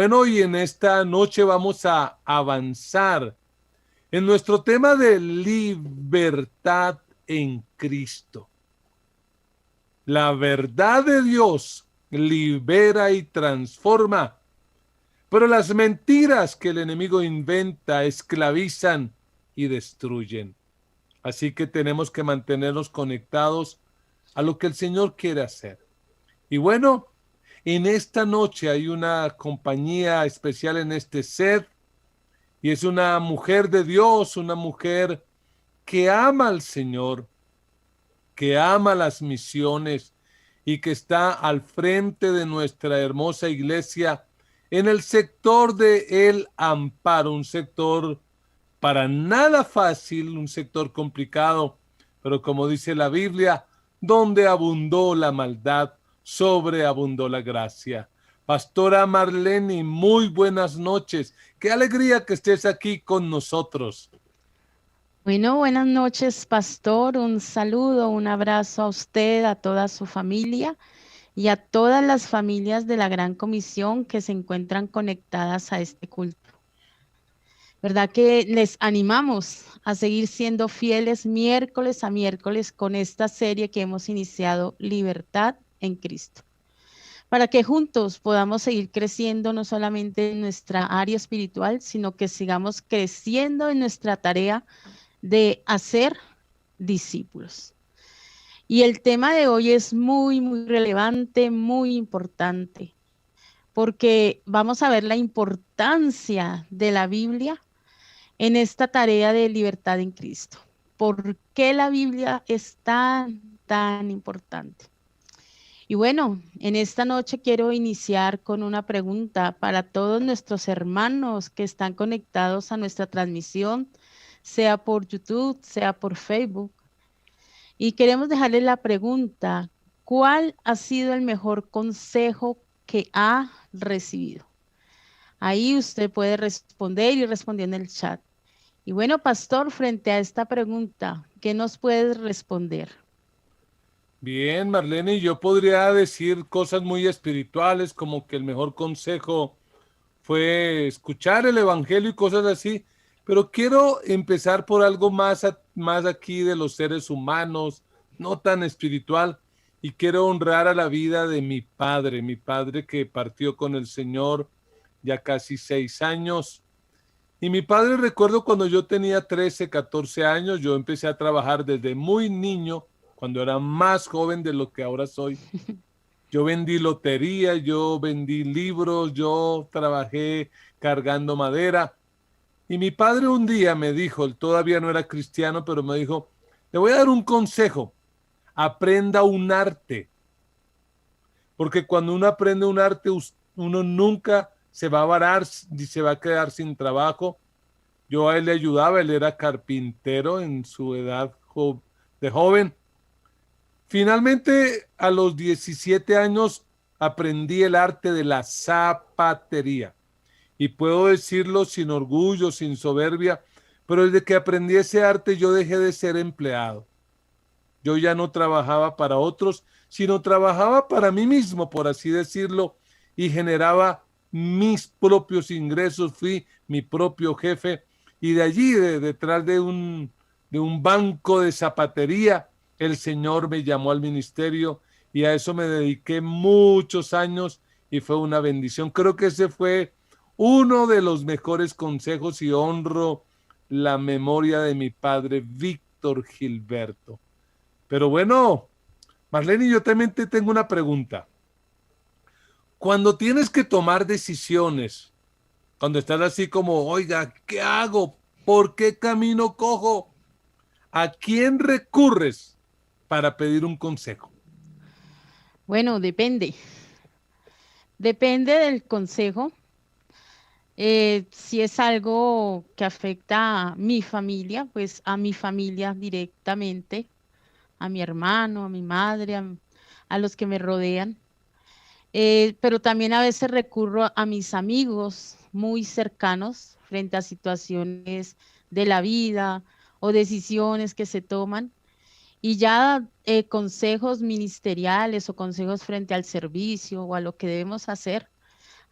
Bueno, y en esta noche vamos a avanzar en nuestro tema de libertad en Cristo. La verdad de Dios libera y transforma, pero las mentiras que el enemigo inventa esclavizan y destruyen. Así que tenemos que mantenernos conectados a lo que el Señor quiere hacer. Y bueno, en esta noche hay una compañía especial en este set y es una mujer de Dios, una mujer que ama al Señor, que ama las misiones y que está al frente de nuestra hermosa iglesia en el sector de El Amparo, un sector para nada fácil, un sector complicado, pero como dice la Biblia, donde abundó la maldad, sobreabundó la gracia. Pastora Marlene, muy buenas noches. Qué alegría que estés aquí con nosotros. Bueno, buenas noches, pastor. Un saludo, un abrazo a usted, a toda su familia y a todas las familias de la Gran Comisión que se encuentran conectadas a este culto. ¿Verdad que les animamos a seguir siendo fieles miércoles a miércoles con esta serie que hemos iniciado, Libertad en Cristo? Para que juntos podamos seguir creciendo no solamente en nuestra área espiritual, sino que sigamos creciendo en nuestra tarea de hacer discípulos. Y el tema de hoy es muy relevante, muy importante, porque vamos a ver la importancia de la Biblia en esta tarea de libertad en Cristo. ¿Por qué la Biblia es tan importante? Y bueno, en esta noche quiero iniciar con una pregunta para todos nuestros hermanos que están conectados a nuestra transmisión, sea por YouTube, sea por Facebook. Y queremos dejarle la pregunta, ¿cuál ha sido el mejor consejo que ha recibido? Ahí usted puede responder y responder en el chat. Y bueno, pastor, frente a esta pregunta, ¿qué nos puedes responder? Bien, Marlene, yo podría decir cosas muy espirituales como que el mejor consejo fue escuchar el evangelio y cosas así, pero quiero empezar por algo más aquí de los seres humanos, no tan espiritual, y quiero honrar a la vida de mi padre que partió con el Señor ya casi 6 años. Y mi padre, recuerdo cuando yo tenía 13, 14 años, yo empecé a trabajar desde muy niño, cuando era más joven de lo que ahora soy. Yo vendí lotería, yo vendí libros, yo trabajé cargando madera. Y mi padre un día me dijo, él todavía no era cristiano, pero me dijo, le voy a dar un consejo, aprenda un arte, porque cuando uno aprende un arte, uno nunca se va a varar ni se va a quedar sin trabajo. Yo a él le ayudaba, él era carpintero en su edad de joven. Finalmente, a los 17 años, aprendí el arte de la zapatería. Y puedo decirlo sin orgullo, sin soberbia, pero desde que aprendí ese arte yo dejé de ser empleado. Yo ya no trabajaba para otros, sino trabajaba para mí mismo, por así decirlo, y generaba mis propios ingresos, fui mi propio jefe, y de allí, detrás de un banco de zapatería, el Señor me llamó al ministerio y a eso me dediqué muchos años y fue una bendición. Creo que ese fue uno de los mejores consejos y honro la memoria de mi padre Víctor Gilberto. Pero bueno, Marlene, yo también te tengo una pregunta. Cuando tienes que tomar decisiones, cuando estás así como, oiga, ¿qué hago? ¿Por qué camino cojo? ¿A quién recurres para pedir un consejo? Bueno, depende del consejo. Si es algo que afecta a mi familia, pues a mi familia directamente, a mi hermano, a mi madre, a los que me rodean. Pero también a veces recurro a mis amigos muy cercanos frente a situaciones de la vida o decisiones que se toman. Y ya consejos ministeriales o consejos frente al servicio o a lo que debemos hacer,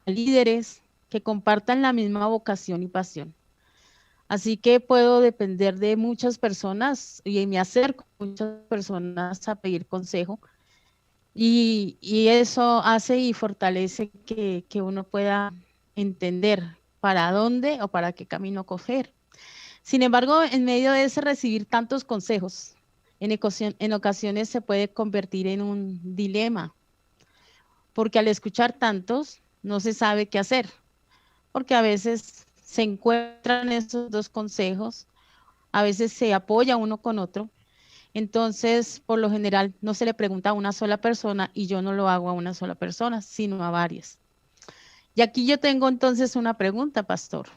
a líderes. que compartan la misma vocación y pasión. Así que puedo depender de muchas personas y me acerco a muchas personas a pedir consejo y eso hace y fortalece que uno pueda entender para dónde o para qué camino coger. Sin embargo, en medio de ese recibir tantos consejos, en ocasiones se puede convertir en un dilema, porque al escuchar tantos no se sabe qué hacer, porque a veces se encuentran esos dos consejos, a veces se apoya uno con otro. Entonces, por lo general, no se le pregunta a una sola persona y yo no lo hago a una sola persona, sino a varias. Y aquí yo tengo entonces una pregunta, pastor.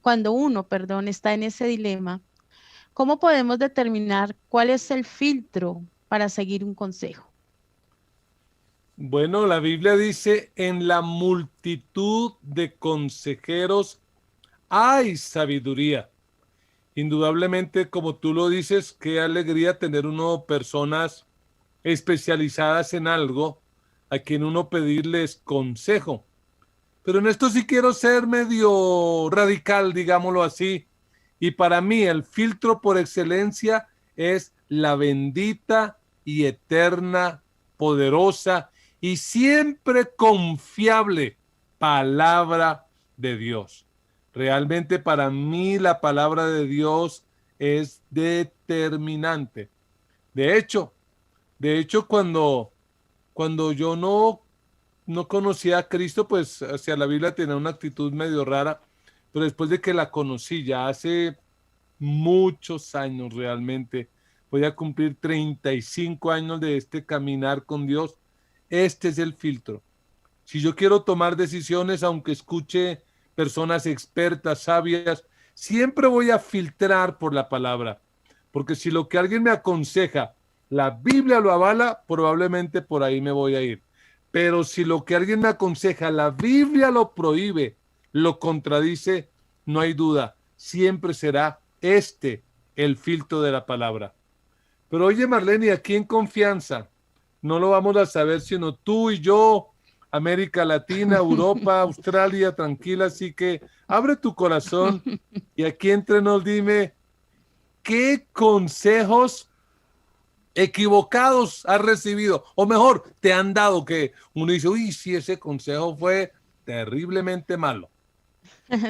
Cuando uno, perdón, está en ese dilema, ¿cómo podemos determinar cuál es el filtro para seguir un consejo? Bueno, la Biblia dice, en la multitud de consejeros hay sabiduría. Indudablemente, como tú lo dices, qué alegría tener uno personas especializadas en algo a quien uno pedirles consejo. Pero en esto sí quiero ser medio radical, digámoslo así. Y para mí el filtro por excelencia es la bendita y eterna, poderosa y siempre confiable palabra de Dios. Realmente para mí la palabra de Dios es determinante. De hecho, cuando yo no conocía a Cristo, pues hacia la Biblia tenía una actitud medio rara, pero después de que la conocí ya hace muchos años realmente, voy a cumplir 35 años de este caminar con Dios, este es el filtro. Si yo quiero tomar decisiones, aunque escuche personas expertas, sabias, siempre voy a filtrar por la palabra, porque si lo que alguien me aconseja, la Biblia lo avala, probablemente por ahí me voy a ir. Pero si lo que alguien me aconseja, la Biblia lo prohíbe, lo contradice, no hay duda, siempre será este el filtro de la palabra. Pero oye, Marlene, aquí en confianza, no lo vamos a saber sino tú y yo, América Latina, Europa, Australia, tranquila, así que abre tu corazón y aquí entre nos dime, ¿qué consejos equivocados has recibido? O mejor, te han dado que uno dice, uy, sí, ese consejo fue terriblemente malo.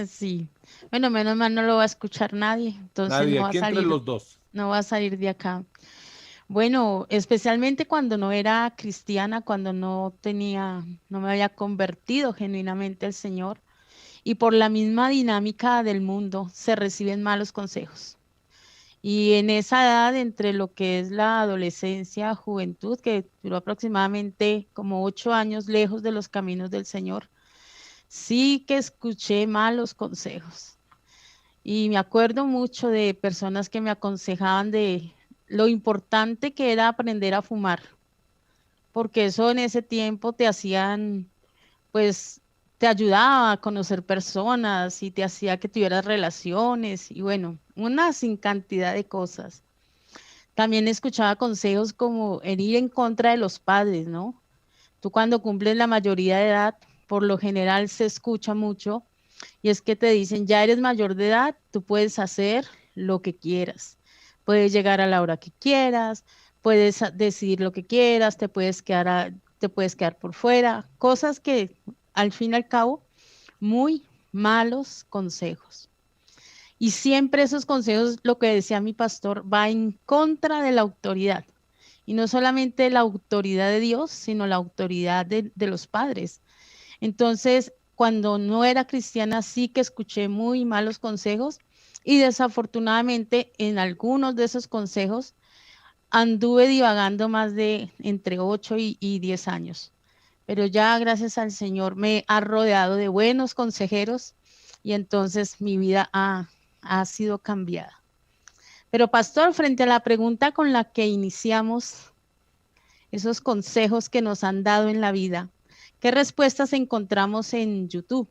Sí, bueno, menos mal no lo va a escuchar nadie, entonces Nadie, aquí entre los dos. no va a salir de acá. Bueno, especialmente cuando no era cristiana, cuando no me había convertido genuinamente al Señor y por la misma dinámica del mundo se reciben malos consejos. Y en esa edad, entre lo que es la adolescencia, juventud, que duró aproximadamente como 8 años lejos de los caminos del Señor, sí que escuché malos consejos. Y me acuerdo mucho de personas que me aconsejaban de lo importante que era aprender a fumar, porque eso en ese tiempo te hacían, pues, te ayudaba a conocer personas y te hacía que tuvieras relaciones y bueno, una sin cantidad de cosas. También escuchaba consejos como en ir en contra de los padres, ¿no? Tú cuando cumples la mayoría de edad, por lo general se escucha mucho y es que te dicen, ya eres mayor de edad, tú puedes hacer lo que quieras. Puedes llegar a la hora que quieras, puedes decidir lo que quieras, te puedes quedar por fuera. Cosas que al fin y al cabo, muy malos consejos. Y siempre esos consejos, lo que decía mi pastor, va en contra de la autoridad. Y no solamente la autoridad de Dios, sino la autoridad de los padres. Entonces, cuando no era cristiana, sí que escuché muy malos consejos y desafortunadamente en algunos de esos consejos anduve divagando más de entre 8 y 10 años. Pero ya gracias al Señor me ha rodeado de buenos consejeros y entonces mi vida ha sido cambiada. Pero pastor, frente a la pregunta con la que iniciamos, esos consejos que nos han dado en la vida, ¿qué respuestas encontramos en YouTube?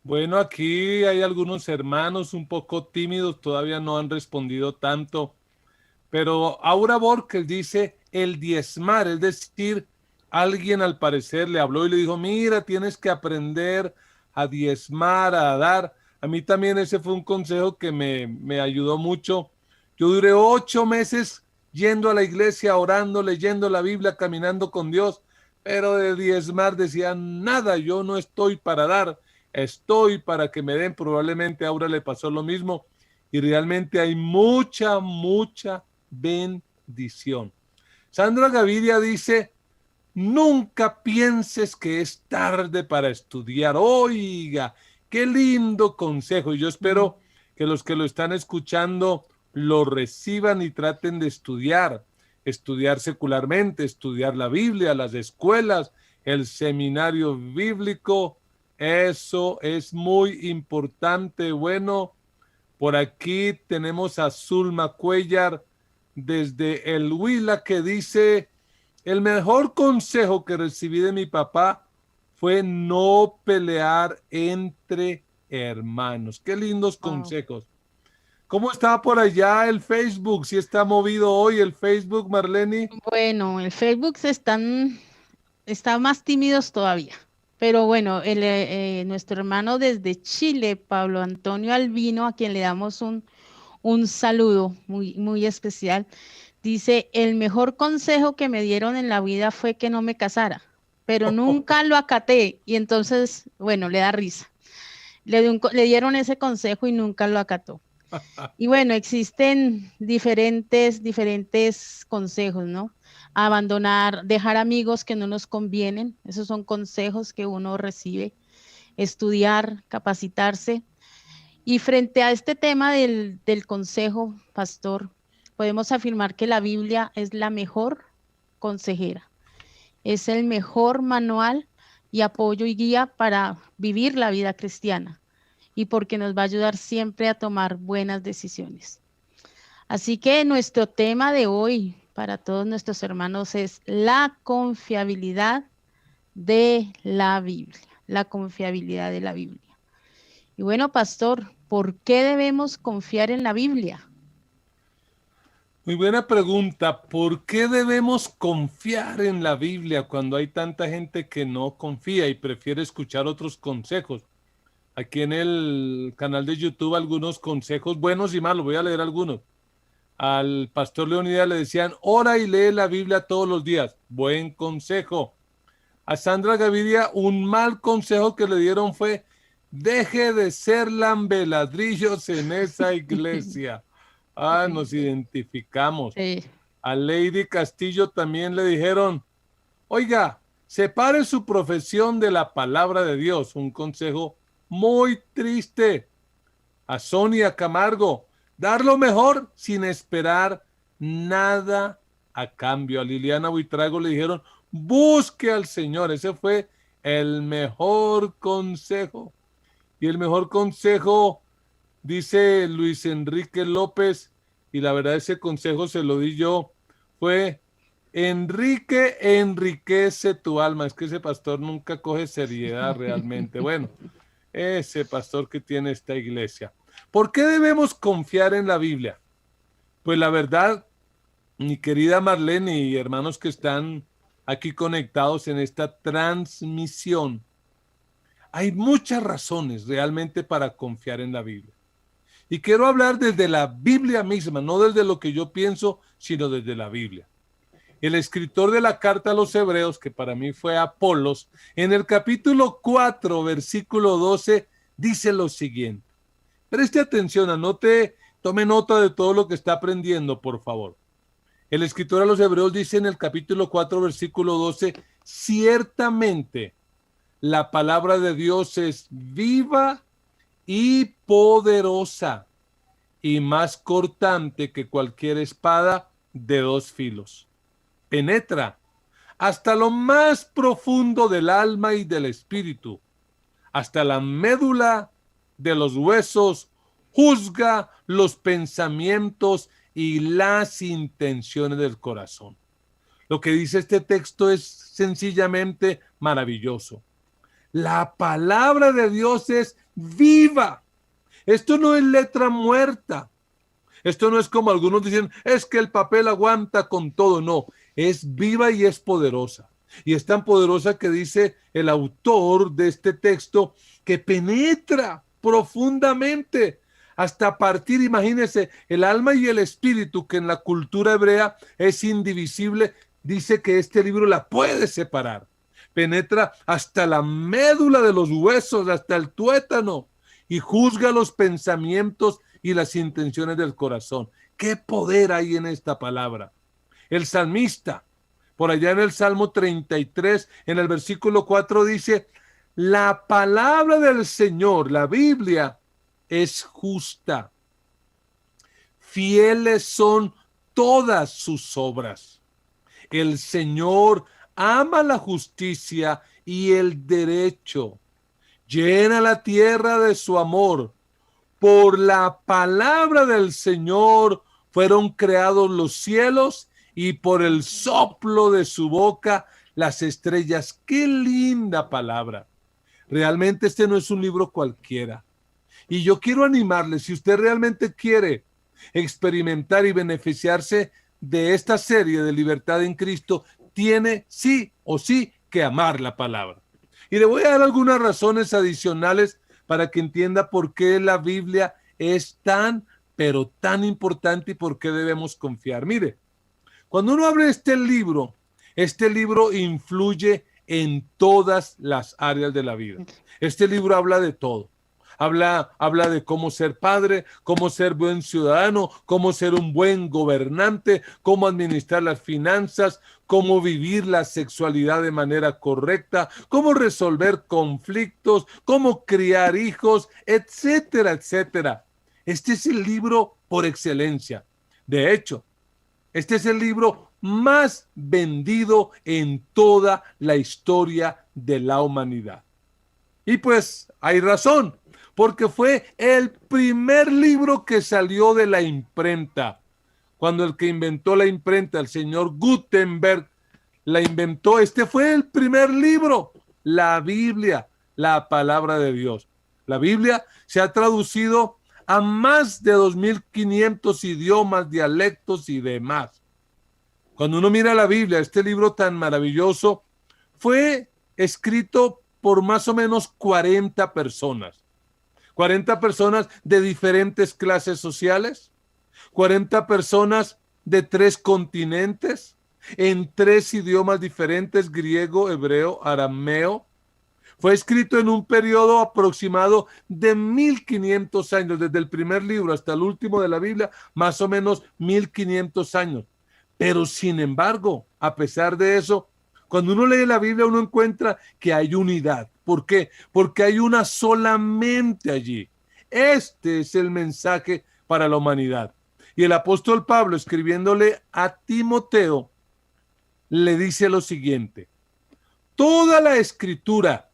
Bueno, aquí hay algunos hermanos un poco tímidos, todavía no han respondido tanto, pero Aura Borges dice el diezmar, es decir, alguien al parecer le habló y le dijo, mira, tienes que aprender a diezmar, a dar. A mí también ese fue un consejo que me ayudó mucho. Yo duré 8 meses yendo a la iglesia, orando, leyendo la Biblia, caminando con Dios, pero de diezmar decían nada, yo no estoy para dar, estoy para que me den. Probablemente a Aura le pasó lo mismo y realmente hay mucha, mucha bendición. Sandra Gaviria dice, nunca pienses que es tarde para estudiar. Oiga, qué lindo consejo. Y yo espero que los que lo están escuchando lo reciban y traten de estudiar secularmente, estudiar la Biblia, las escuelas, el seminario bíblico. Eso es muy importante. Bueno, por aquí tenemos a Zulma Cuellar desde el Huila que dice, el mejor consejo que recibí de mi papá fue no pelear entre hermanos. Qué lindos consejos. ¿Cómo está por allá el Facebook? ¿Sí está movido hoy el Facebook, Marlene? Bueno, el Facebook está más tímidos todavía. Pero bueno, nuestro hermano desde Chile, Pablo Antonio Albino, a quien le damos un saludo muy, muy especial, dice, el mejor consejo que me dieron en la vida fue que no me casara, pero nunca lo acaté. Y entonces, bueno, le da risa. Le dieron ese consejo y nunca lo acató. Y bueno, existen diferentes consejos, ¿no? Abandonar, dejar amigos que no nos convienen, esos son consejos que uno recibe, estudiar, capacitarse. Y frente a este tema del consejo, pastor, podemos afirmar que la Biblia es la mejor consejera, es el mejor manual y apoyo y guía para vivir la vida cristiana y porque nos va a ayudar siempre a tomar buenas decisiones. Así que nuestro tema de hoy para todos nuestros hermanos es la confiabilidad de la Biblia, la confiabilidad de la Biblia. Y bueno, pastor, ¿por qué debemos confiar en la Biblia? Muy buena pregunta. ¿Por qué debemos confiar en la Biblia cuando hay tanta gente que no confía y prefiere escuchar otros consejos? Aquí en el canal de YouTube algunos consejos buenos y malos, voy a leer algunos. Al pastor Leonidas le decían, ora y lee la Biblia todos los días. Buen consejo. A Sandra Gaviria un mal consejo que le dieron fue, deje de ser lambeladrillos en esa iglesia. Nos identificamos. Sí. A Lady Castillo también le dijeron, oiga, separe su profesión de la palabra de Dios. Un consejo muy triste. A Sonia Camargo, dar lo mejor sin esperar nada a cambio. A Liliana Buitrago le dijeron, busque al Señor. Ese fue el mejor consejo. Y el mejor consejo, dice Luis Enrique López, y la verdad ese consejo se lo di yo, fue, Enrique, enriquece tu alma. Es que ese pastor nunca coge seriedad realmente. Bueno, ese pastor que tiene esta iglesia. ¿Por qué debemos confiar en la Biblia? Pues la verdad, mi querida Marlene y hermanos que están aquí conectados en esta transmisión, hay muchas razones realmente para confiar en la Biblia. Y quiero hablar desde la Biblia misma, no desde lo que yo pienso, sino desde la Biblia. El escritor de la carta a los Hebreos, que para mí fue Apolos, en el capítulo 4, versículo 12, dice lo siguiente. Preste atención, anote, tome nota de todo lo que está aprendiendo, por favor. El escritor a los Hebreos dice en el capítulo 4, versículo 12, ciertamente la palabra de Dios es viva y poderosa y más cortante que cualquier espada de 2 filos. Penetra hasta lo más profundo del alma y del espíritu, hasta la médula de los huesos, juzga los pensamientos y las intenciones del corazón. Lo que dice este texto es sencillamente maravilloso. La palabra de Dios es viva. Esto no es letra muerta. Esto no es como algunos dicen, es que el papel aguanta con todo. No, es viva y es poderosa. Y es tan poderosa que dice el autor de este texto que penetra profundamente hasta partir, imagínense, el alma y el espíritu, que en la cultura hebrea es indivisible. Dice que este libro la puede separar. Penetra hasta la médula de los huesos, hasta el tuétano, y juzga los pensamientos y las intenciones del corazón. ¿Qué poder hay en esta palabra? El salmista, por allá en el Salmo 33, en el versículo 4 dice: la palabra del Señor, la Biblia, es justa. Fieles son todas sus obras. El Señor ama la justicia y el derecho. Llena la tierra de su amor. Por la palabra del Señor fueron creados los cielos, y por el soplo de su boca las estrellas. ¡Qué linda palabra! Realmente este no es un libro cualquiera. Y yo quiero animarle, si usted realmente quiere experimentar y beneficiarse de esta serie de Libertad en Cristo, tiene sí o sí que amar la palabra. Y le voy a dar algunas razones adicionales para que entienda por qué la Biblia es tan, pero tan importante y por qué debemos confiar. Mire, cuando uno abre este libro influye en todas las áreas de la vida. Este libro habla de todo. Habla de cómo ser padre, cómo ser buen ciudadano, cómo ser un buen gobernante, cómo administrar las finanzas, cómo vivir la sexualidad de manera correcta, cómo resolver conflictos, cómo criar hijos, etcétera, etcétera. Este es el libro por excelencia. De hecho, este es el libro más vendido en toda la historia de la humanidad. Y pues hay razón, porque fue el primer libro que salió de la imprenta. Cuando el que inventó la imprenta, el señor Gutenberg, la inventó, este fue el primer libro, la Biblia, la palabra de Dios. La Biblia se ha traducido a más de 2500 idiomas, dialectos y demás. Cuando uno mira la Biblia, este libro tan maravilloso, fue escrito por más o menos 40 personas. 40 personas de diferentes clases sociales, 40 personas de 3 continentes, en 3 idiomas diferentes: griego, hebreo, arameo. Fue escrito en un periodo aproximado de 1500 años, desde el primer libro hasta el último de la Biblia, más o menos 1500 años. Pero sin embargo, a pesar de eso, cuando uno lee la Biblia, uno encuentra que hay unidad. ¿Por qué? Porque hay una sola mente allí. Este es el mensaje para la humanidad. Y el apóstol Pablo, escribiéndole a Timoteo, le dice lo siguiente: toda la escritura.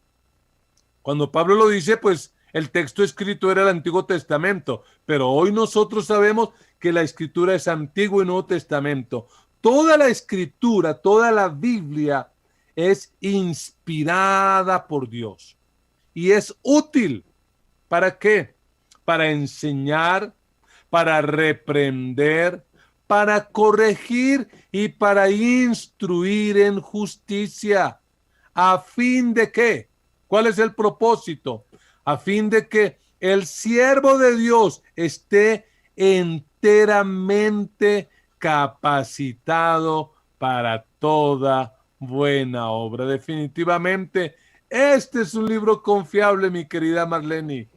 Cuando Pablo lo dice, pues el texto escrito era el Antiguo Testamento, pero hoy nosotros sabemos que la escritura es Antiguo y Nuevo Testamento. Toda la escritura, toda la Biblia es inspirada por Dios y es útil. ¿Para qué? Para enseñar, para reprender, para corregir y para instruir en justicia. ¿A fin de qué? ¿Cuál es el propósito? A fin de que el siervo de Dios esté enteramente capacitado para toda buena obra. Definitivamente, este es un libro confiable, mi querida Marlene.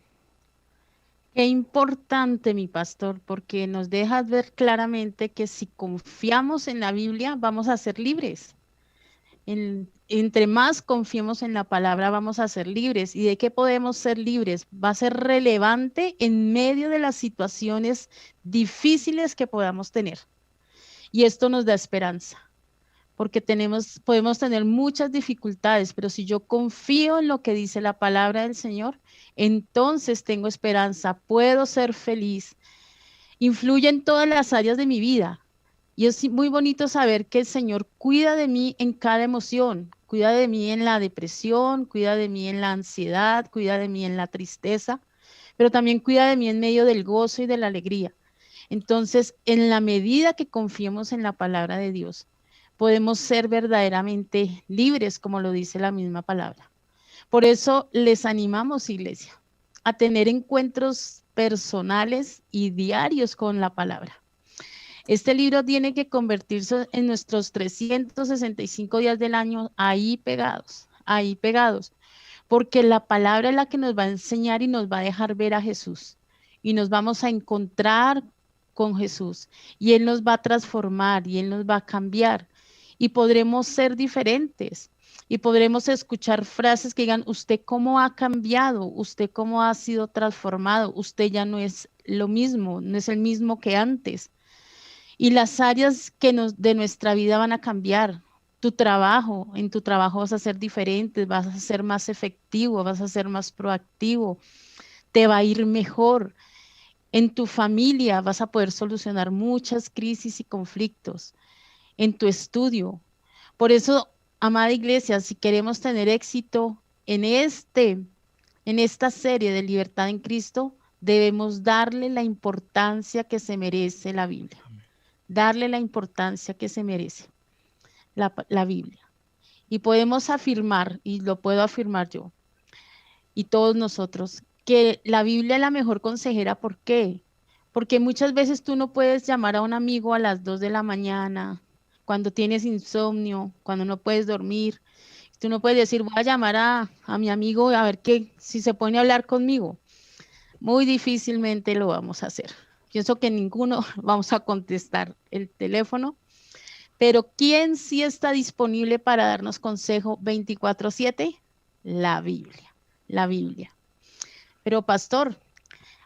Qué importante, mi pastor, porque nos deja ver claramente que si confiamos en la Biblia, vamos a ser libres. Entre más confiemos en la palabra, vamos a ser libres. ¿Y de qué podemos ser libres? Va a ser relevante en medio de las situaciones difíciles que podamos tener. Y esto nos da esperanza, porque podemos tener muchas dificultades, pero si yo confío en lo que dice la palabra del Señor, entonces tengo esperanza, puedo ser feliz. Influye en todas las áreas de mi vida. Y es muy bonito saber que el Señor cuida de mí en cada emoción, cuida de mí en la depresión, cuida de mí en la ansiedad, cuida de mí en la tristeza, pero también cuida de mí en medio del gozo y de la alegría. Entonces, en la medida que confiemos en la palabra de Dios, podemos ser verdaderamente libres, como lo dice la misma palabra. Por eso les animamos, iglesia, a tener encuentros personales y diarios con la palabra. Este libro tiene que convertirse en nuestros 365 días del año ahí pegados, porque la palabra es la que nos va a enseñar y nos va a dejar ver a Jesús. Y nos vamos a encontrar con Jesús. Y Él nos va a transformar y Él nos va a cambiar. Y podremos ser diferentes. Y podremos escuchar frases que digan, usted cómo ha cambiado, usted cómo ha sido transformado, usted ya no es lo mismo, no es el mismo que antes. Y las áreas de nuestra vida van a cambiar. En tu trabajo vas a ser diferente, vas a ser más efectivo, vas a ser más proactivo, te va a ir mejor. En tu familia vas a poder solucionar muchas crisis y conflictos. En tu estudio. Por eso, amada iglesia, si queremos tener éxito en esta serie de Libertad en Cristo, debemos darle la importancia que se merece la Biblia. Darle la importancia que se merece la Biblia. Y podemos afirmar, y lo puedo afirmar yo, y todos nosotros, que la Biblia es la mejor consejera. ¿Por qué? Porque muchas veces tú no puedes llamar a un amigo a las 2 de la mañana, cuando tienes insomnio, cuando no puedes dormir. Tú no puedes decir, voy a llamar a mi amigo a ver si se pone a hablar conmigo. Muy difícilmente lo vamos a hacer. Pienso que ninguno vamos a contestar el teléfono. Pero ¿quién sí está disponible para darnos consejo 24/7? La Biblia, la Biblia. Pero pastor,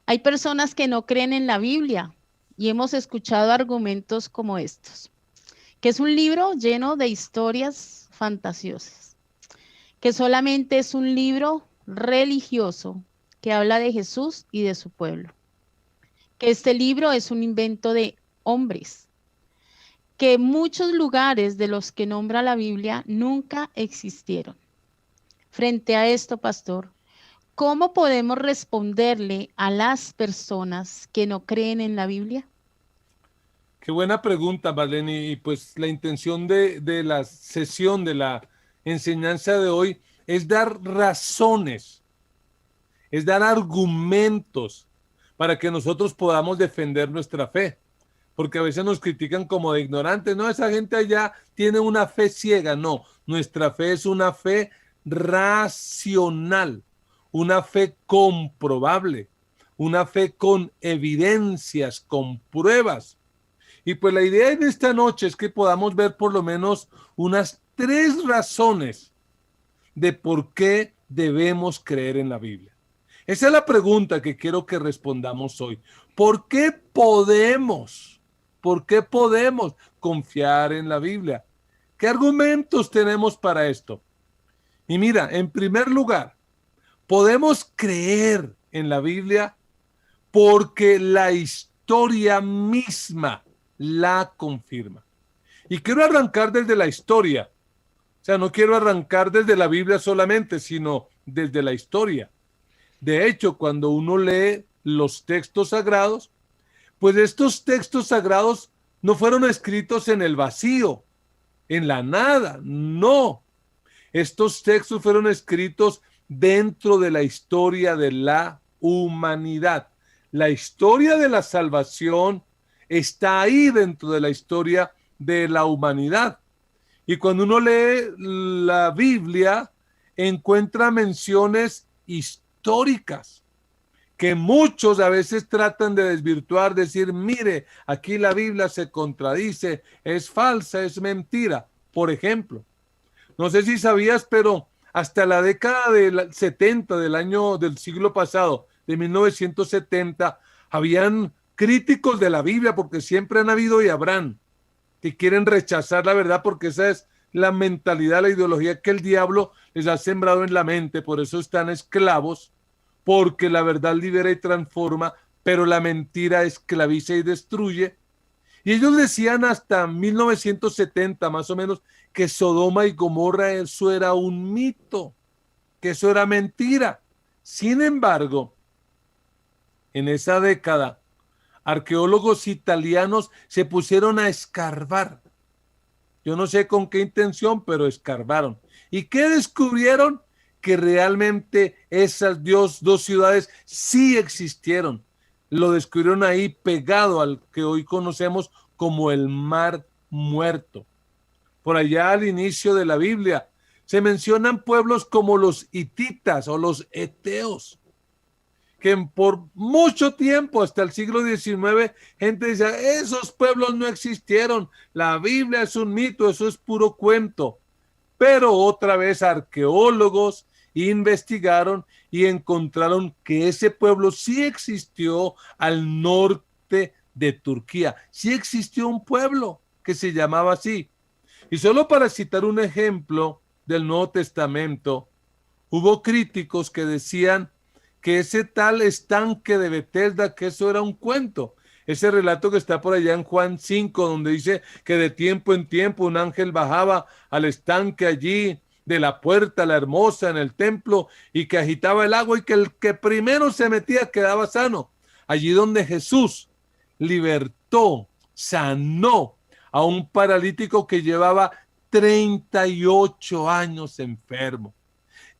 hay personas que no creen en la Biblia y hemos escuchado argumentos como estos, que es un libro lleno de historias fantasiosas, que solamente es un libro religioso que habla de Jesús y de su pueblo, que este libro es un invento de hombres, que muchos lugares de los que nombra la Biblia nunca existieron. Frente a esto, pastor, ¿cómo podemos responderle a las personas que no creen en la Biblia? Qué buena pregunta, Marlene. Y pues la intención de la sesión, de la enseñanza de hoy, es dar razones, es dar argumentos para que nosotros podamos defender nuestra fe. Porque a veces nos critican como de ignorantes. No, esa gente allá tiene una fe ciega. No, nuestra fe es una fe racional, una fe comprobable, una fe con evidencias, con pruebas. Y pues la idea en esta noche es que podamos ver por lo menos unas 3 razones de por qué debemos creer en la Biblia. Esa es la pregunta que quiero que respondamos hoy. ¿Por qué podemos confiar en la Biblia? ¿Qué argumentos tenemos para esto? Y mira, en primer lugar, podemos creer en la Biblia porque la historia misma la confirma. Y quiero arrancar desde la historia. O sea, no quiero arrancar desde la Biblia solamente, sino desde la historia. De hecho, cuando uno lee los textos sagrados, pues estos textos sagrados no fueron escritos en el vacío, en la nada, no. Estos textos fueron escritos dentro de la historia de la humanidad. La historia de la salvación está ahí dentro de la historia de la humanidad. Y cuando uno lee la Biblia, encuentra menciones históricas que muchos a veces tratan de desvirtuar, decir, mire, aquí la Biblia se contradice, es falsa, es mentira. Por ejemplo, no sé si sabías, pero hasta la década del 70 del siglo pasado, de 1970, habían críticos de la Biblia, porque siempre han habido y habrán, que quieren rechazar la verdad, porque esa es la mentalidad, la ideología que el diablo les ha sembrado en la mente. Por eso están esclavos, porque la verdad libera y transforma, pero la mentira esclaviza y destruye. Y ellos decían hasta 1970 más o menos que Sodoma y Gomorra, eso era un mito, que eso era mentira. Sin embargo, en esa década, arqueólogos italianos se pusieron a escarbar Yo no sé con qué intención, pero escarbaron. ¿Y qué descubrieron? Que realmente esas dos ciudades sí existieron. Lo descubrieron ahí pegado al que hoy conocemos como el Mar Muerto. Por allá al inicio de la Biblia se mencionan pueblos como los hititas o los eteos, que por mucho tiempo, hasta el siglo XIX, gente decía, esos pueblos no existieron, la Biblia es un mito, eso es puro cuento. Pero otra vez arqueólogos investigaron y encontraron que ese pueblo sí existió al norte de Turquía. Sí existió un pueblo que se llamaba así. Y solo para citar un ejemplo del Nuevo Testamento, hubo críticos que decían que ese tal estanque de Betesda, que eso era un cuento. Ese relato que está por allá en Juan 5, donde dice que de tiempo en tiempo un ángel bajaba al estanque allí de la puerta, la hermosa, en el templo, y que agitaba el agua y que el que primero se metía quedaba sano. Allí donde Jesús libertó, sanó a un paralítico que llevaba 38 años enfermo.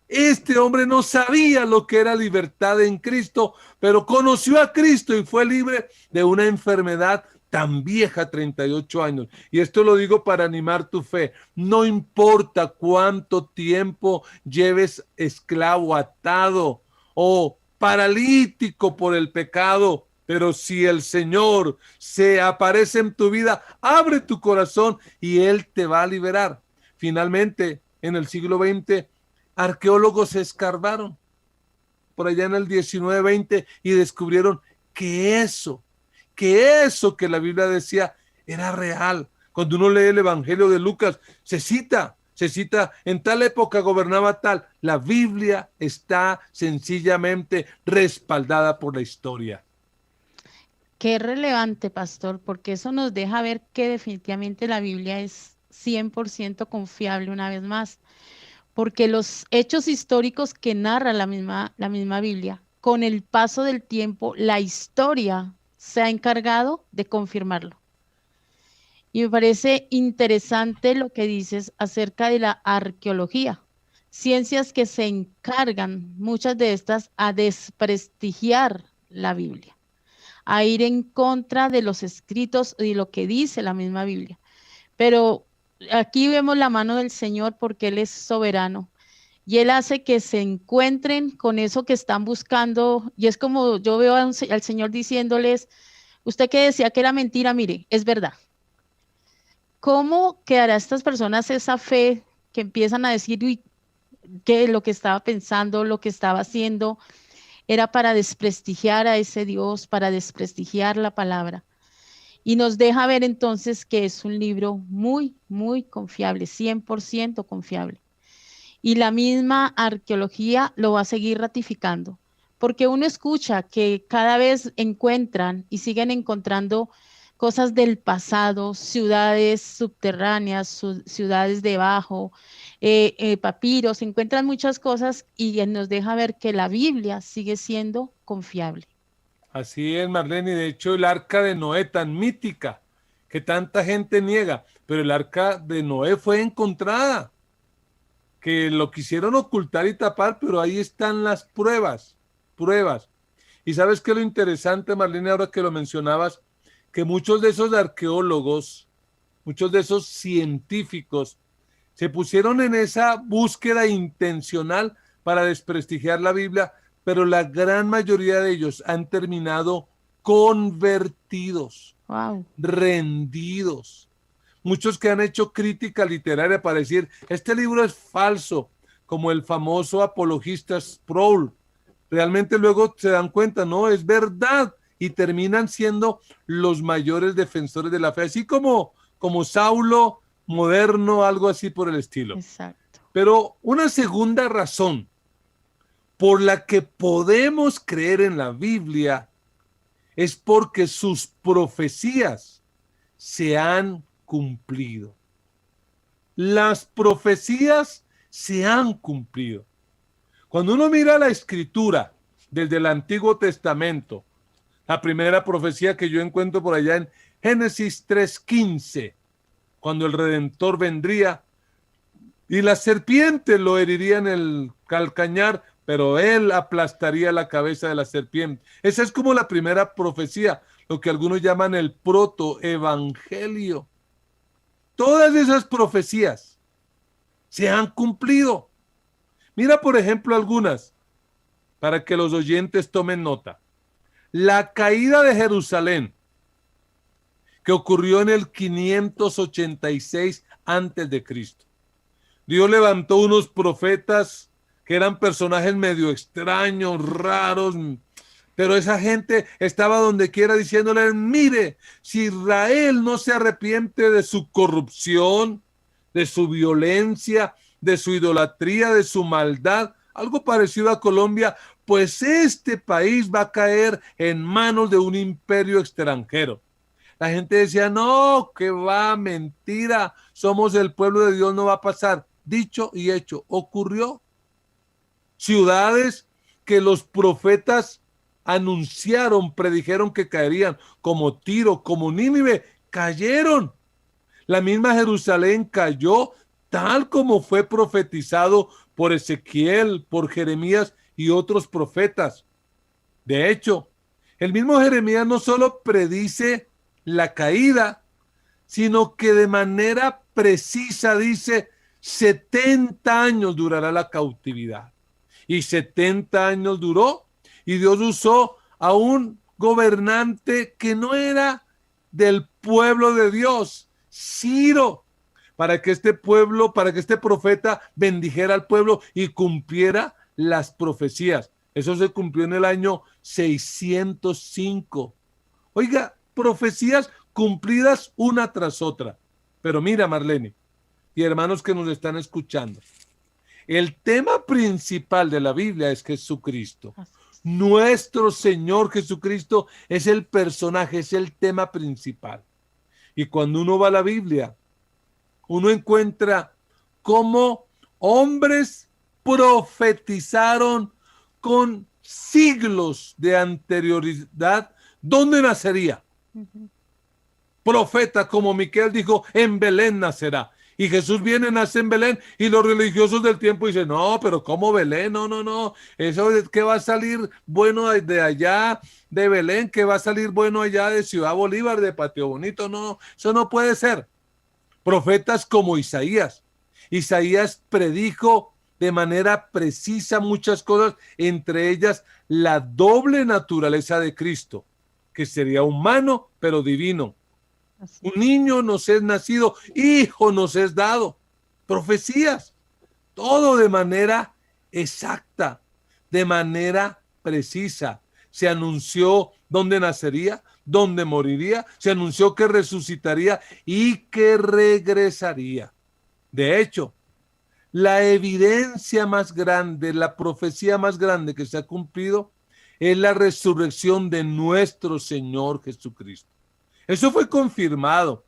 Este hombre no sabía lo que era libertad en Cristo, pero conoció a Cristo y fue libre de una enfermedad tan vieja, 38 años. Y esto lo digo para animar tu fe. No importa cuánto tiempo lleves esclavo, atado o paralítico por el pecado, pero si el Señor se aparece en tu vida, abre tu corazón y Él te va a liberar. Finalmente, en el siglo XX, arqueólogos escarbaron por allá en el 19-20 y descubrieron que eso que la Biblia decía era real. Cuando uno lee el Evangelio de Lucas, se cita, en tal época gobernaba tal. La Biblia está sencillamente respaldada por la historia. Qué relevante, pastor, porque eso nos deja ver que definitivamente la Biblia es 100% confiable una vez más, porque los hechos históricos que narra la misma Biblia, con el paso del tiempo, la historia se ha encargado de confirmarlo. Y me parece interesante lo que dices acerca de la arqueología, ciencias que se encargan, muchas de estas, a desprestigiar la Biblia, a ir en contra de los escritos y lo que dice la misma Biblia. Pero aquí vemos la mano del Señor porque Él es soberano y Él hace que se encuentren con eso que están buscando. Y es como yo veo al Señor diciéndoles, usted que decía que era mentira, mire, es verdad. ¿Cómo quedará a estas personas esa fe que empiezan a decir, uy, que lo que estaba pensando, lo que estaba haciendo, era para desprestigiar a ese Dios, para desprestigiar la palabra? Y nos deja ver entonces que es un libro muy, muy confiable, 100% confiable. Y la misma arqueología lo va a seguir ratificando, porque uno escucha que cada vez encuentran y siguen encontrando cosas del pasado, ciudades subterráneas, ciudades debajo, papiros, encuentran muchas cosas y nos deja ver que la Biblia sigue siendo confiable. Así es, Marlene, y de hecho el arca de Noé tan mítica que tanta gente niega, pero el arca de Noé fue encontrada, que lo quisieron ocultar y tapar, pero ahí están las pruebas. Y sabes qué es lo interesante, Marlene, ahora que lo mencionabas, que muchos de esos arqueólogos, muchos de esos científicos, se pusieron en esa búsqueda intencional para desprestigiar la Biblia, pero la gran mayoría de ellos han terminado convertidos, Wow. rendidos. Muchos que han hecho crítica literaria para decir, este libro es falso, como el famoso apologista Sproul. Realmente luego se dan cuenta, no, es verdad, y terminan siendo los mayores defensores de la fe, así como Saulo moderno, algo así por el estilo. Exacto. Pero una segunda razón por la que podemos creer en la Biblia es porque sus profecías se han cumplido. Las profecías se han cumplido. Cuando uno mira la escritura desde el Antiguo Testamento, la primera profecía que yo encuentro por allá en Génesis 3:15, cuando el Redentor vendría y la serpiente lo heriría en el calcañar, pero él aplastaría la cabeza de la serpiente. Esa es como la primera profecía, lo que algunos llaman el protoevangelio. Todas esas profecías se han cumplido. Mira, por ejemplo, algunas, para que los oyentes tomen nota. La caída de Jerusalén, que ocurrió en el 586 antes de Cristo. Dios levantó unos profetas que eran personajes medio extraños, raros, pero esa gente estaba donde quiera diciéndole, mire, si Israel no se arrepiente de su corrupción, de su violencia, de su idolatría, de su maldad, algo parecido a Colombia, pues este país va a caer en manos de un imperio extranjero. La gente decía, no, que va, mentira, somos el pueblo de Dios, no va a pasar. Dicho y hecho, ocurrió. Ciudades que los profetas anunciaron, predijeron que caerían, como Tiro, como Nínive, cayeron. La misma Jerusalén cayó tal como fue profetizado por Ezequiel, por Jeremías y otros profetas. De hecho, el mismo Jeremías no solo predice la caída, sino que de manera precisa dice, 70 años durará la cautividad. Y 70 años duró, y Dios usó a un gobernante que no era del pueblo de Dios, Ciro, para que este pueblo, para que este profeta bendijera al pueblo y cumpliera las profecías. Eso se cumplió en el año 605. Oiga, profecías cumplidas una tras otra. Pero mira, Marlene, y hermanos que nos están escuchando, el tema principal de la Biblia es Jesucristo. Nuestro Señor Jesucristo es el personaje, es el tema principal. Y cuando uno va a la Biblia, uno encuentra cómo hombres profetizaron con siglos de anterioridad dónde nacería. Profeta como Miqueas dijo, en Belén nacerá. Y Jesús viene, nace en Belén, y los religiosos del tiempo dicen, no, pero ¿cómo Belén? No, eso es que va a salir bueno de allá, de Belén, que va a salir bueno allá de Ciudad Bolívar, de Patio Bonito, no, eso no puede ser. Profetas como Isaías. Isaías predijo de manera precisa muchas cosas, entre ellas la doble naturaleza de Cristo, que sería humano, pero divino. Un niño nos es nacido, hijo nos es dado. Profecías, todo de manera exacta, de manera precisa. Se anunció dónde nacería, dónde moriría, se anunció que resucitaría y que regresaría. De hecho, la evidencia más grande, la profecía más grande que se ha cumplido es la resurrección de nuestro Señor Jesucristo. Eso fue confirmado,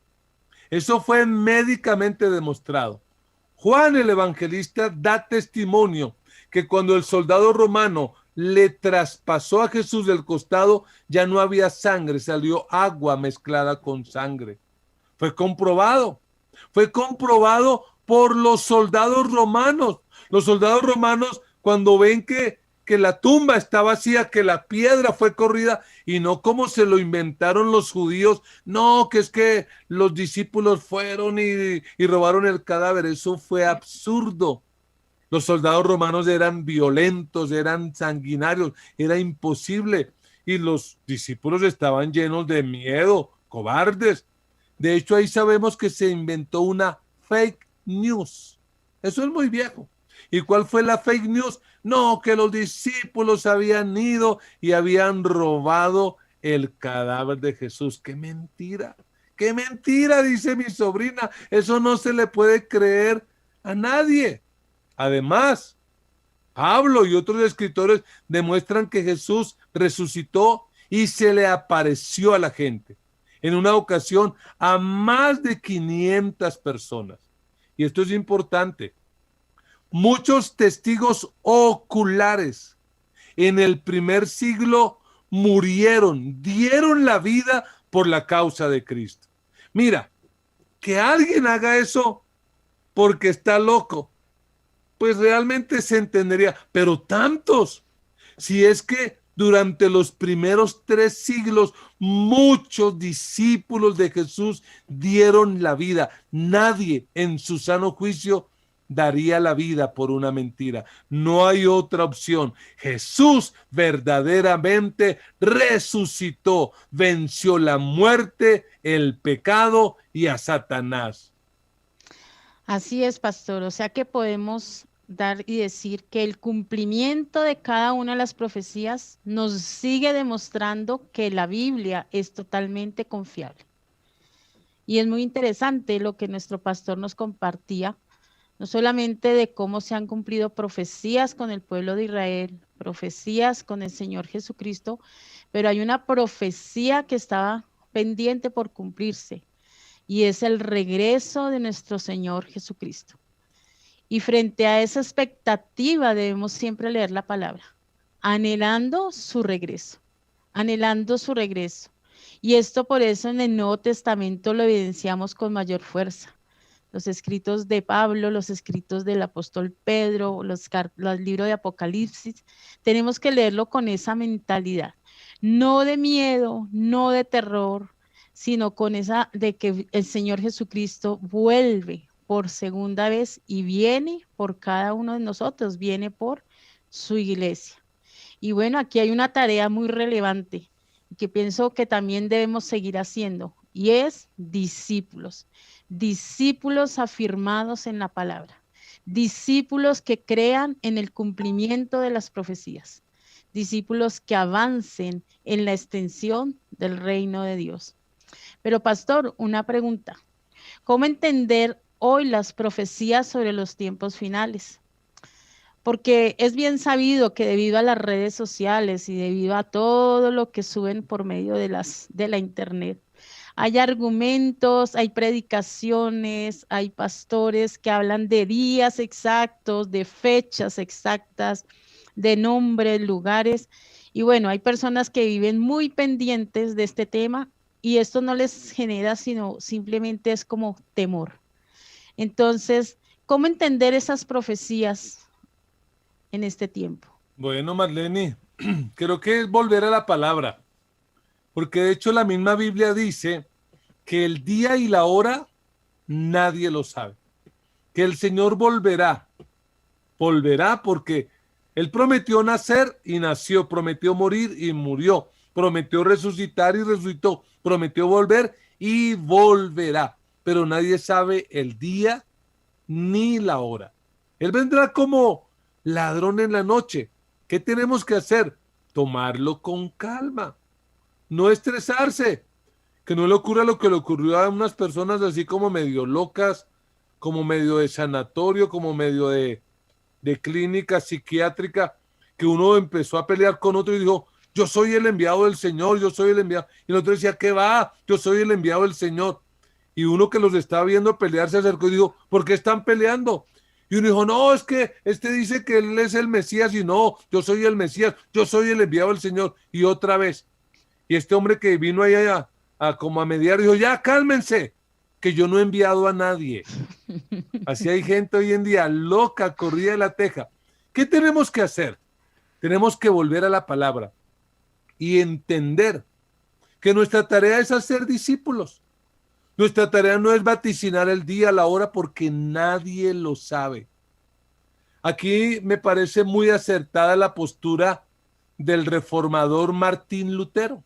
eso fue médicamente demostrado. Juan el Evangelista da testimonio que cuando el soldado romano le traspasó a Jesús del costado, ya no había sangre, salió agua mezclada con sangre. Fue comprobado por los soldados romanos. Los soldados romanos, cuando ven que la tumba está vacía, que la piedra fue corrida, y no como se lo inventaron los judíos, no, que es que los discípulos fueron y robaron el cadáver. Eso fue absurdo. Los soldados romanos eran violentos, eran sanguinarios, era imposible. Y los discípulos estaban llenos de miedo, cobardes. De hecho, ahí sabemos que se inventó una fake news. Eso es muy viejo. ¿Y cuál fue la fake news? No, que los discípulos habían ido y habían robado el cadáver de Jesús. ¡Qué mentira! ¡Qué mentira!, dice mi sobrina. Eso no se le puede creer a nadie. Además, Pablo y otros escritores demuestran que Jesús resucitó y se le apareció a la gente. En una ocasión a más de 500 personas. Y esto es importante. Muchos testigos oculares en el primer siglo murieron, dieron la vida por la causa de Cristo. Mira, que alguien haga eso porque está loco, pues realmente se entendería, pero tantos, si es que durante los primeros 3 siglos muchos discípulos de Jesús dieron la vida. Nadie en su sano juicio daría la vida por una mentira. No hay otra opción. Jesús verdaderamente resucitó, venció la muerte, el pecado y a Satanás. Así es, pastor. O sea que podemos dar y decir que el cumplimiento de cada una de las profecías nos sigue demostrando que la Biblia es totalmente confiable. Y es muy interesante lo que nuestro pastor nos compartía, no solamente de cómo se han cumplido profecías con el pueblo de Israel, profecías con el Señor Jesucristo, pero hay una profecía que estaba pendiente por cumplirse, y es el regreso de nuestro Señor Jesucristo. Y frente a esa expectativa debemos siempre leer la palabra, anhelando su regreso, anhelando su regreso. Y esto por eso en el Nuevo Testamento lo evidenciamos con mayor fuerza. Los escritos de Pablo, los escritos del apóstol Pedro, los libros de Apocalipsis, tenemos que leerlo con esa mentalidad, no de miedo, no de terror, sino con esa de que el Señor Jesucristo vuelve por segunda vez y viene por cada uno de nosotros, viene por su iglesia. Y bueno, aquí hay una tarea muy relevante que pienso que también debemos seguir haciendo, y es discípulos, discípulos afirmados en la palabra, discípulos que crean en el cumplimiento de las profecías, discípulos que avancen en la extensión del reino de Dios. Pero pastor, una pregunta, ¿cómo entender hoy las profecías sobre los tiempos finales? Porque es bien sabido que debido a las redes sociales y debido a todo lo que suben por medio de la internet, hay argumentos, hay predicaciones, hay pastores que hablan de días exactos, de fechas exactas, de nombres, lugares. Y bueno, hay personas que viven muy pendientes de este tema y esto no les genera sino simplemente es como temor. Entonces, ¿cómo entender esas profecías en este tiempo? Bueno, Marlene, creo que es volver a la palabra, porque de hecho la misma Biblia dice que el día y la hora nadie lo sabe, que el Señor volverá porque Él prometió nacer y nació, prometió morir y murió, prometió resucitar y resucitó, prometió volver y volverá, pero nadie sabe el día ni la hora. Él vendrá como ladrón en la noche. ¿Qué tenemos que hacer? Tomarlo con calma, no estresarse, que no le ocurra lo que le ocurrió a unas personas así como medio locas, como medio de sanatorio, como medio de clínica psiquiátrica, que uno empezó a pelear con otro y dijo, yo soy el enviado del Señor, yo soy el enviado. Y el otro decía, ¿qué va? Yo soy el enviado del Señor. Y uno que los estaba viendo pelear se acercó y dijo, ¿por qué están peleando? Y uno dijo, no, es que este dice que él es el Mesías y no, yo soy el Mesías, yo soy el enviado del Señor. Y otra vez. Y este hombre que vino allá a como a mediar dijo, ya cálmense, que yo no he enviado a nadie. Así hay gente hoy en día loca, corrida de la teja. ¿Qué tenemos que hacer? Tenemos que volver a la palabra y entender que nuestra tarea es hacer discípulos. Nuestra tarea no es vaticinar el día, la hora, porque nadie lo sabe. Aquí me parece muy acertada la postura del reformador Martín Lutero.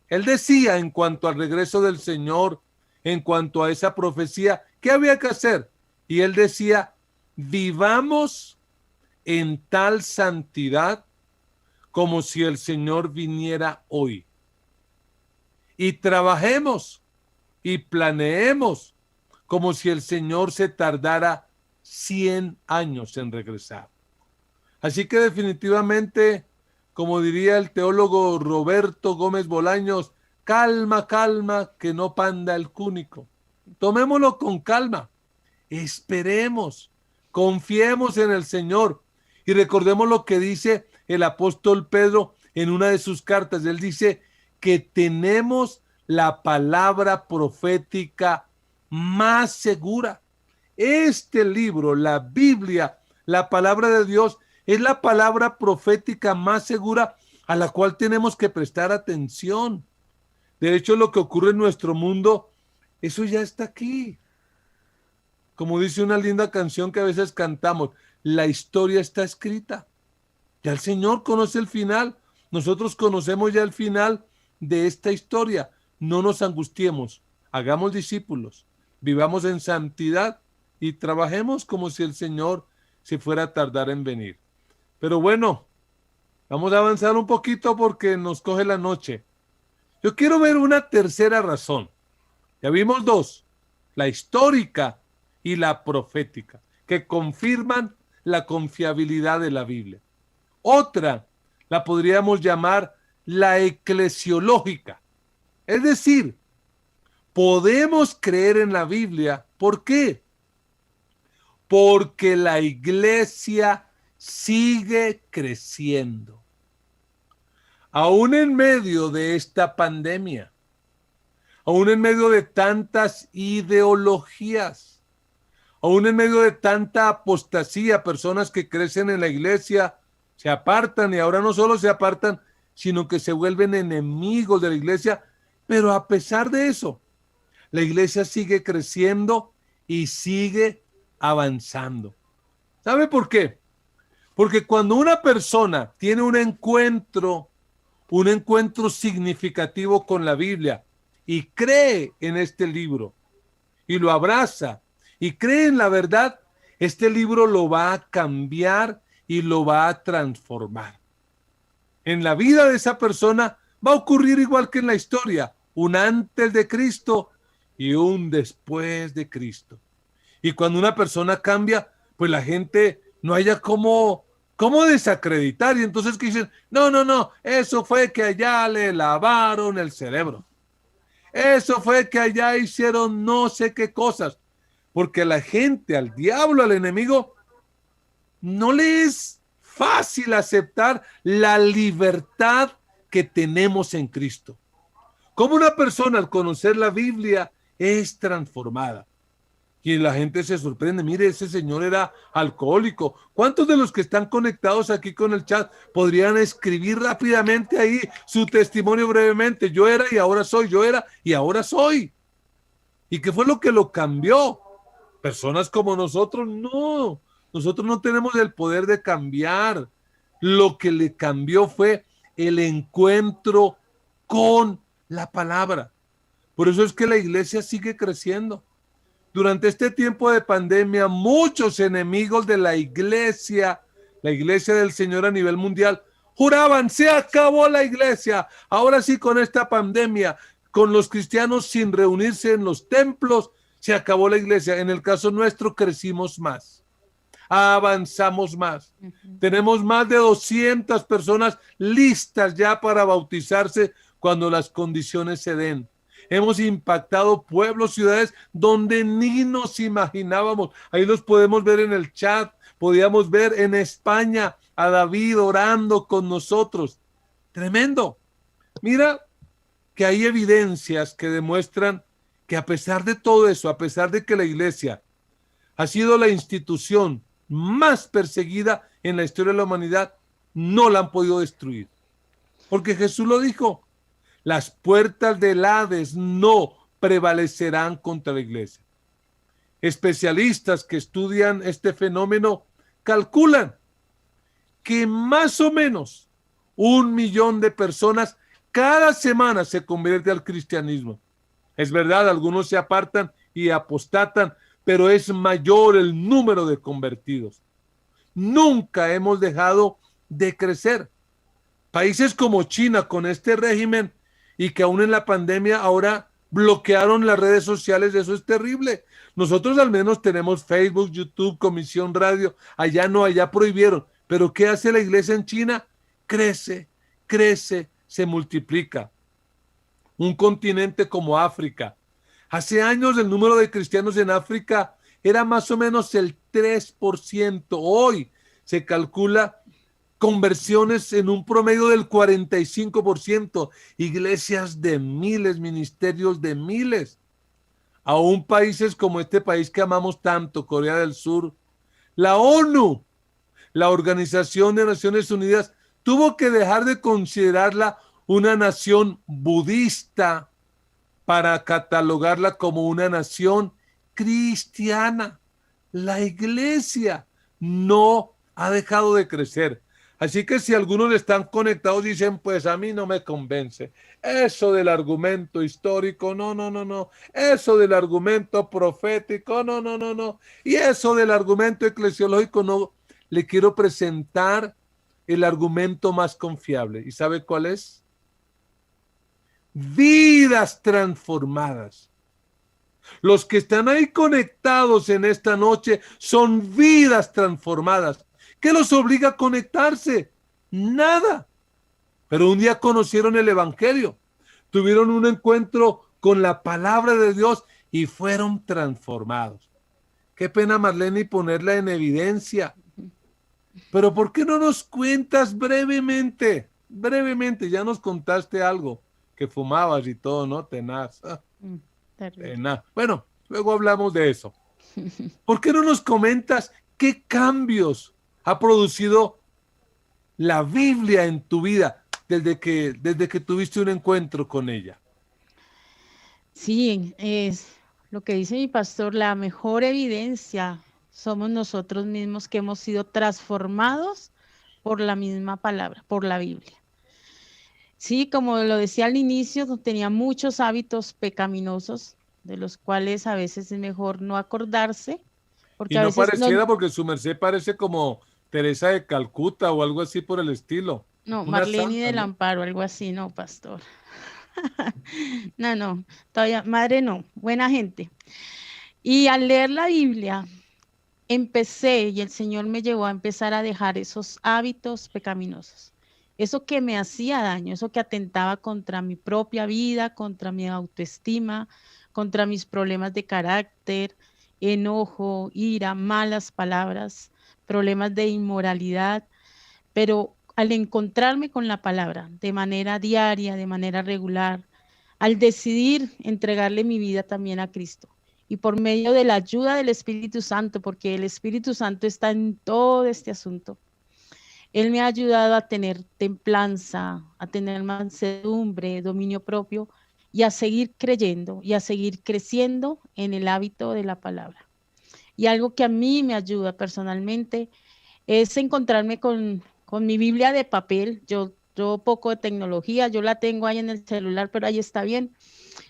Él decía en cuanto al regreso del Señor, en cuanto a esa profecía, ¿qué había que hacer? Y él decía, vivamos en tal santidad como si el Señor viniera hoy. Y trabajemos y planeemos como si el Señor se tardara 100 años en regresar. Así que definitivamente, como diría el teólogo Roberto Gómez Bolaños, calma, calma, que no panda el cúnico. Tomémoslo con calma, esperemos, confiemos en el Señor y recordemos lo que dice el apóstol Pedro en una de sus cartas. Él dice que tenemos la palabra profética más segura. Este libro, la Biblia, la palabra de Dios, es la palabra profética más segura a la cual tenemos que prestar atención. De hecho, lo que ocurre en nuestro mundo, eso ya está aquí. Como dice una linda canción que a veces cantamos, la historia está escrita. Ya el Señor conoce el final. Nosotros conocemos ya el final de esta historia. No nos angustiemos. Hagamos discípulos. Vivamos en santidad y trabajemos como si el Señor se fuera a tardar en venir. Pero bueno, vamos a avanzar un poquito porque nos coge la noche. Yo quiero ver una tercera razón. Ya vimos dos, la histórica y la profética, que confirman la confiabilidad de la Biblia. Otra la podríamos llamar la eclesiológica. Es decir, podemos creer en la Biblia. ¿Por qué? Porque la iglesia sigue creciendo. Aún en medio de esta pandemia, aún en medio de tantas ideologías, aún en medio de tanta apostasía, personas que crecen en la iglesia se apartan y ahora no solo se apartan, sino que se vuelven enemigos de la iglesia, pero a pesar de eso, la iglesia sigue creciendo y sigue avanzando. ¿Sabe por qué? Porque cuando una persona tiene un encuentro significativo con la Biblia y cree en este libro y lo abraza y cree en la verdad, este libro lo va a cambiar y lo va a transformar. En la vida de esa persona va a ocurrir igual que en la historia, un antes de Cristo y un después de Cristo. Y cuando una persona cambia, pues la gente no haya cómo desacreditar. Y entonces que dicen, no, eso fue que allá le lavaron el cerebro. Eso fue que allá hicieron no sé qué cosas. Porque la gente, al diablo, al enemigo, no le es fácil aceptar la libertad que tenemos en Cristo. Como una persona al conocer la Biblia es transformada. Y la gente se sorprende, mire, ese señor era alcohólico. ¿Cuántos de los que están conectados aquí con el chat podrían escribir rápidamente ahí su testimonio brevemente? Yo era y ahora soy, yo era y ahora soy. ¿Y qué fue lo que lo cambió? Personas como nosotros, no. Nosotros no tenemos el poder de cambiar. Lo que le cambió fue el encuentro con la palabra. Por eso es que la iglesia sigue creciendo. Durante este tiempo de pandemia, muchos enemigos de la iglesia del Señor a nivel mundial, juraban, se acabó la iglesia. Ahora sí, con esta pandemia, con los cristianos sin reunirse en los templos, se acabó la iglesia. En el caso nuestro, crecimos más, avanzamos más. Tenemos más de 200 personas listas ya para bautizarse cuando las condiciones se den. Hemos impactado pueblos, ciudades donde ni nos imaginábamos. Ahí los podemos ver en el chat. Podíamos ver en España a David orando con nosotros. Tremendo. Mira que hay evidencias que demuestran que a pesar de todo eso, a pesar de que la iglesia ha sido la institución más perseguida en la historia de la humanidad, no la han podido destruir. Porque Jesús lo dijo. Las puertas del Hades no prevalecerán contra la iglesia. Especialistas que estudian este fenómeno calculan que más o menos 1 millón de personas cada semana se convierten al cristianismo. Es verdad, algunos se apartan y apostatan, pero es mayor el número de convertidos. Nunca hemos dejado de crecer. Países como China, con este régimen, y que aún en la pandemia ahora bloquearon las redes sociales, eso es terrible. Nosotros al menos tenemos Facebook, YouTube, Comisión Radio, allá no, allá prohibieron. Pero ¿qué hace la iglesia en China? Crece, se multiplica. Un continente como África. Hace años el número de cristianos en África era más o menos el 3%. Hoy se calcula conversiones en un promedio del 45%, iglesias de miles, ministerios de miles. Aún países como este país que amamos tanto, Corea del Sur, la ONU, la Organización de Naciones Unidas, tuvo que dejar de considerarla una nación budista para catalogarla como una nación cristiana. La iglesia no ha dejado de crecer. Así que si algunos están conectados dicen, pues a mí no me convence. Eso del argumento histórico, no, no, no, no. Eso del argumento profético, no, no, no, no. Y eso del argumento eclesiológico, no. Le quiero presentar el argumento más confiable. ¿Y sabe cuál es? Vidas transformadas. Los que están ahí conectados en esta noche son vidas transformadas. ¿Qué los obliga a conectarse? Nada. Pero un día conocieron el Evangelio, tuvieron un encuentro con la palabra de Dios y fueron transformados. Qué pena, Marlene, ponerla en evidencia. Pero ¿por qué no nos cuentas brevemente? Brevemente, ya nos contaste algo, que fumabas y todo, ¿no? Tenaz. Terrible. Bueno, luego hablamos de eso. ¿Por qué no nos comentas qué cambios ha producido la Biblia en tu vida desde que tuviste un encuentro con ella? Sí, es lo que dice mi pastor, la mejor evidencia somos nosotros mismos que hemos sido transformados por la misma palabra, por la Biblia. Sí, como lo decía al inicio, tenía muchos hábitos pecaminosos, de los cuales a veces es mejor no acordarse, porque Y a no veces no, pareciera porque su merced parece como Teresa de Calcuta o algo así por el estilo. no, Una Marlene santa, del ¿no? Amparo, algo así, no, pastor. No, no, todavía, madre no, buena gente. Y al leer la Biblia, empecé y el Señor me llevó a empezar a dejar esos hábitos pecaminosos. Eso que me hacía daño, eso que atentaba contra mi propia vida, contra mi autoestima, contra mis problemas de carácter, enojo, ira, malas palabras, problemas de inmoralidad. Pero al encontrarme con la palabra de manera diaria, de manera regular, al decidir entregarle mi vida también a Cristo y por medio de la ayuda del Espíritu Santo, porque el Espíritu Santo está en todo este asunto, Él me ha ayudado a tener templanza, a tener mansedumbre, dominio propio y a seguir creyendo y a seguir creciendo en el hábito de la palabra. Y algo que a mí me ayuda personalmente es encontrarme con mi Biblia de papel. Yo poco de tecnología, yo la tengo ahí en el celular, pero ahí está bien.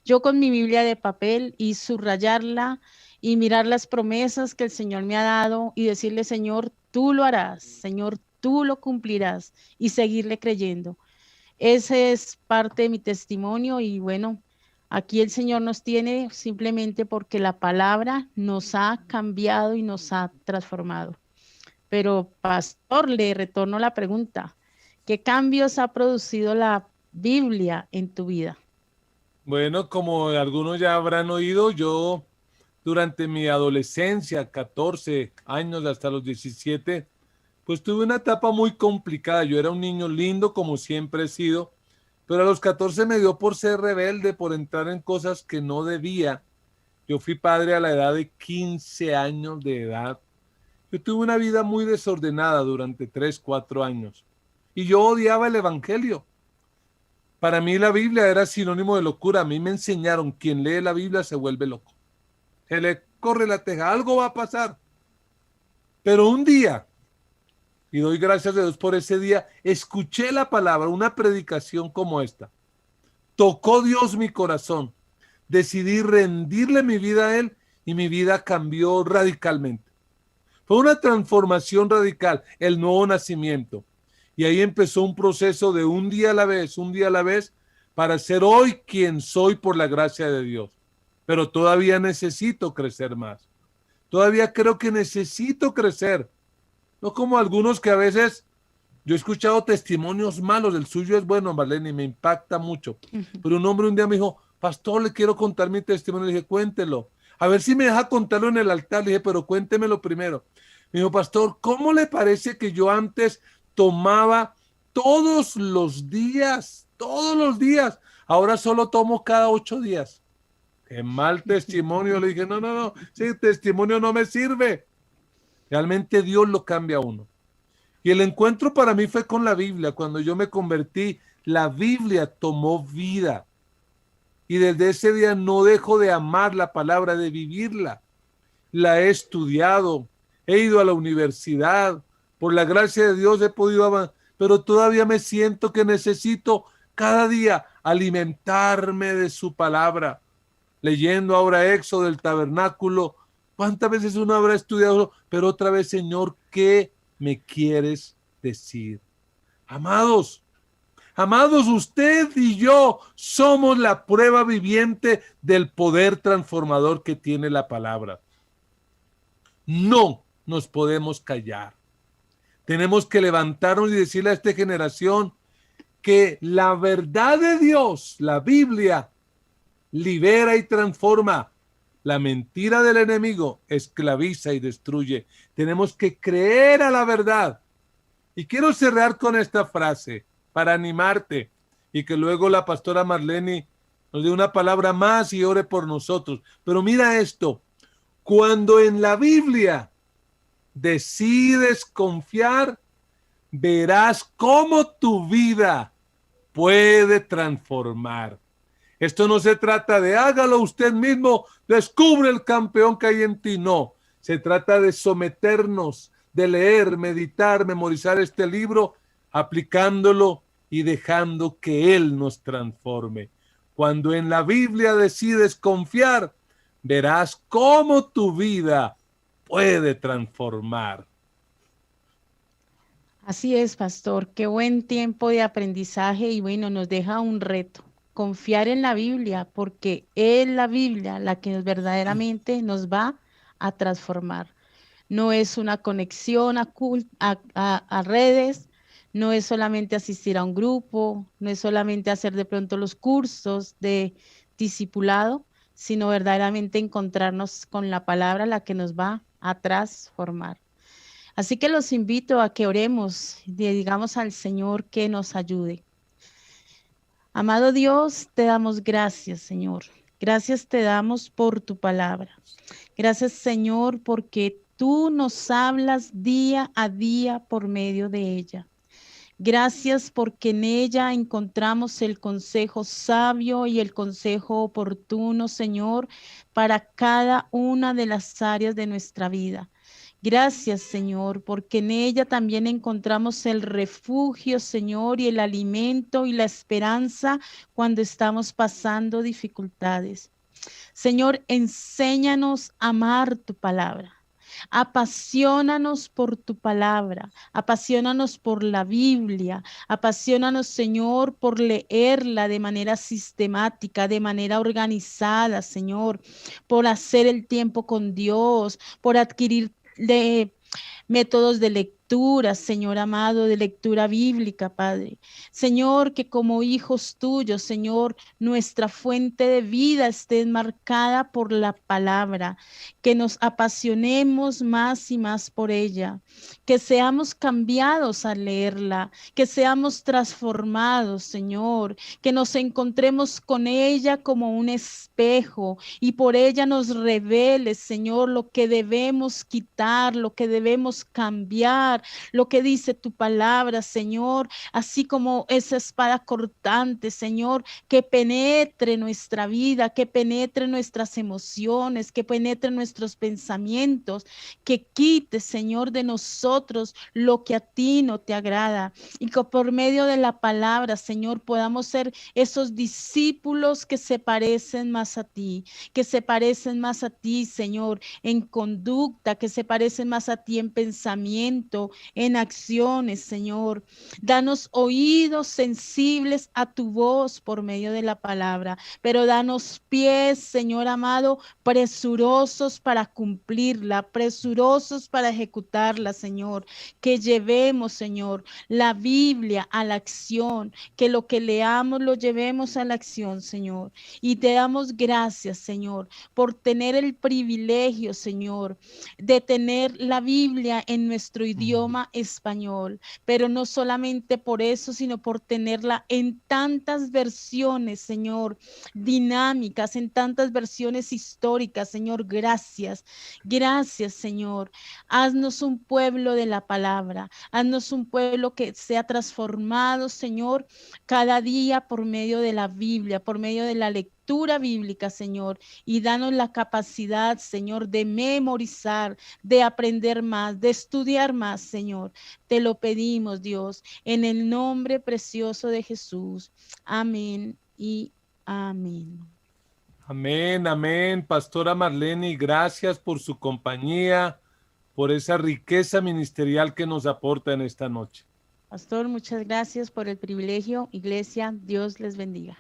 Yo con mi Biblia de papel y subrayarla y mirar las promesas que el Señor me ha dado y decirle, Señor, tú lo harás, Señor, tú lo cumplirás y seguirle creyendo. Ese es parte de mi testimonio y bueno, aquí el Señor nos tiene simplemente porque la palabra nos ha cambiado y nos ha transformado. Pero, pastor, le retorno la pregunta. ¿Qué cambios ha producido la Biblia en tu vida? Bueno, como algunos ya habrán oído, yo durante mi adolescencia, 14 años hasta los 17, pues tuve una etapa muy complicada. Yo era un niño lindo, como siempre he sido, pero a los 14 me dio por ser rebelde, por entrar en cosas que no debía. Yo fui padre a la edad de 15 años de edad. Yo tuve una vida muy desordenada durante 3, 4 años. Y yo odiaba el Evangelio. Para mí la Biblia era sinónimo de locura. A mí me enseñaron, quien lee la Biblia se vuelve loco. Se le corre la teja, algo va a pasar. Pero un día, y doy gracias a Dios por ese día, escuché la palabra, una predicación como esta. Tocó Dios mi corazón. Decidí rendirle mi vida a Él y mi vida cambió radicalmente. Fue una transformación radical, el nuevo nacimiento. Y ahí empezó un proceso de un día a la vez, para ser hoy quien soy por la gracia de Dios. Pero todavía necesito crecer más. Todavía creo que necesito crecer. No como algunos que a veces, yo he escuchado testimonios malos, el suyo es bueno, Marlene, y me impacta mucho. Pero un hombre un día me dijo, pastor, le quiero contar mi testimonio. Le dije, cuéntelo. A ver si me deja contarlo en el altar. Le dije, pero cuéntemelo primero. Me dijo, pastor, ¿cómo le parece que yo antes tomaba todos los días? Todos los días. Ahora solo tomo cada 8 días. En mal testimonio le dije, no, ese testimonio no me sirve. Realmente Dios lo cambia a uno. Y el encuentro para mí fue con la Biblia. Cuando yo me convertí, la Biblia tomó vida. Y desde ese día no dejo de amar la palabra, de vivirla. La he estudiado, he ido a la universidad, por la gracia de Dios he podido avanzar, pero todavía me siento que necesito cada día alimentarme de su palabra. Leyendo ahora Éxodo del tabernáculo, ¿cuántas veces uno habrá estudiado? Pero otra vez, Señor, ¿qué me quieres decir? Amados, amados, usted y yo somos la prueba viviente del poder transformador que tiene la palabra. No nos podemos callar. Tenemos que levantarnos y decirle a esta generación que la verdad de Dios, la Biblia, libera y transforma. La mentira del enemigo esclaviza y destruye. Tenemos que creer a la verdad. Y quiero cerrar con esta frase para animarte y que luego la pastora Marlene nos dé una palabra más y ore por nosotros. Pero mira esto, cuando en la Biblia decides confiar, verás cómo tu vida puede transformar. Esto no se trata de hágalo usted mismo, descubre el campeón que hay en ti. No, se trata de someternos, de leer, meditar, memorizar este libro, aplicándolo y dejando que Él nos transforme. Cuando en la Biblia decides confiar, verás cómo tu vida puede transformar. Así es, pastor. Qué buen tiempo de aprendizaje y bueno, nos deja un reto. Confiar en la Biblia, porque es la Biblia la que verdaderamente nos va a transformar. No es una conexión a redes, no es solamente asistir a un grupo, no es solamente hacer de pronto los cursos de discipulado, sino verdaderamente encontrarnos con la palabra la que nos va a transformar. Así que los invito a que oremos y le digamos al Señor que nos ayude. Amado Dios, te damos gracias, Señor. Gracias te damos por tu palabra. Gracias, Señor, porque tú nos hablas día a día por medio de ella. Gracias porque en ella encontramos el consejo sabio y el consejo oportuno, Señor, para cada una de las áreas de nuestra vida. Gracias, Señor, porque en ella también encontramos el refugio, Señor, y el alimento y la esperanza cuando estamos pasando dificultades. Señor, enséñanos a amar tu palabra. Apaciónanos por tu palabra, apaciónanos por la Biblia, apaciónanos, Señor, por leerla de manera sistemática, de manera organizada, Señor, por hacer el tiempo con Dios, por adquirir métodos de lectura, Señor amado, de lectura bíblica, Padre. Señor, que como hijos tuyos, Señor, nuestra fuente de vida esté marcada por la palabra, que nos apasionemos más y más por ella, que seamos cambiados al leerla, que seamos transformados, Señor, que nos encontremos con ella como un espejo y por ella nos revele, Señor, lo que debemos quitar, lo que debemos cambiar, lo que dice tu palabra, Señor, así como esa espada cortante, Señor, que penetre nuestra vida, que penetre nuestras emociones, que penetre nuestros pensamientos, que quite, Señor, de nosotros lo que a ti no te agrada y que por medio de la palabra, Señor, podamos ser esos discípulos que se parecen más a ti, que se parecen más a ti, Señor, en conducta, que se parecen más a ti en pensamiento, en acciones, Señor. Danos oídos sensibles a tu voz por medio de la palabra, pero danos pies, Señor amado, presurosos para cumplirla, presurosos para ejecutarla, Señor. Que llevemos, Señor, la Biblia a la acción, que lo que leamos lo llevemos a la acción, Señor. Y te damos gracias, Señor, por tener el privilegio, Señor, de tener la Biblia en nuestro idioma idioma español, pero no solamente por eso, sino por tenerla en tantas versiones, Señor, dinámicas, en tantas versiones históricas, Señor, gracias. Gracias, Señor. Haznos un pueblo de la palabra. Haznos un pueblo que sea transformado, Señor, cada día por medio de la Biblia, por medio de la lectura bíblica, Señor. Y danos la capacidad, Señor, de memorizar, de aprender más, de estudiar más, Señor. Te lo pedimos, Dios, en el nombre precioso de Jesús. Amén y amén. Amén, amén. Pastora Marlene, gracias por su compañía, por esa riqueza ministerial que nos aporta en esta noche. Pastor, muchas gracias por el privilegio. Iglesia, Dios les bendiga.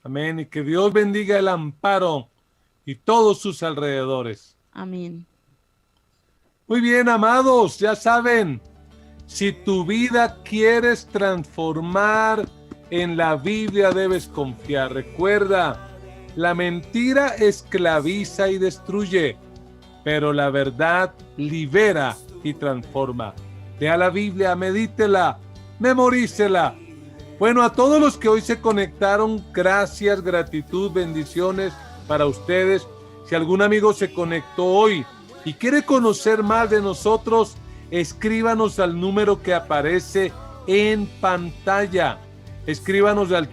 Amén. Y que Dios bendiga el Amparo y todos sus alrededores. Amén. Muy bien, amados, ya saben, si tu vida quieres transformar, en la Biblia debes confiar. Recuerda, la mentira esclaviza y destruye, pero la verdad libera y transforma. Lea la Biblia, medítela, memorícela. Bueno, a todos los que hoy se conectaron, gracias, gratitud, bendiciones para ustedes. Si algún amigo se conectó hoy y quiere conocer más de nosotros, escríbanos al número que aparece en pantalla. Escríbanos al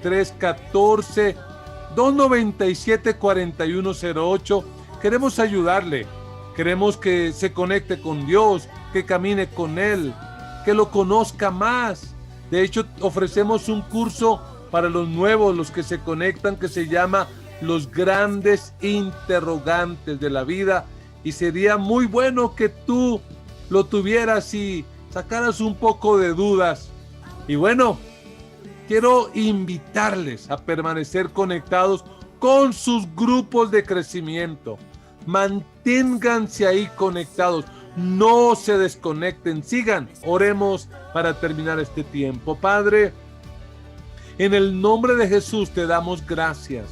314-297-4108. Queremos ayudarle. Queremos que se conecte con Dios, que camine con Él, que lo conozca más. De hecho, ofrecemos un curso para los nuevos, los que se conectan, que se llama Los Grandes Interrogantes de la Vida. Y sería muy bueno que tú lo tuvieras y sacaras un poco de dudas. Y bueno, quiero invitarles a permanecer conectados con sus grupos de crecimiento. Manténganse ahí conectados. No se desconecten, sigan. Oremos para terminar este tiempo. Padre, en el nombre de Jesús te damos gracias.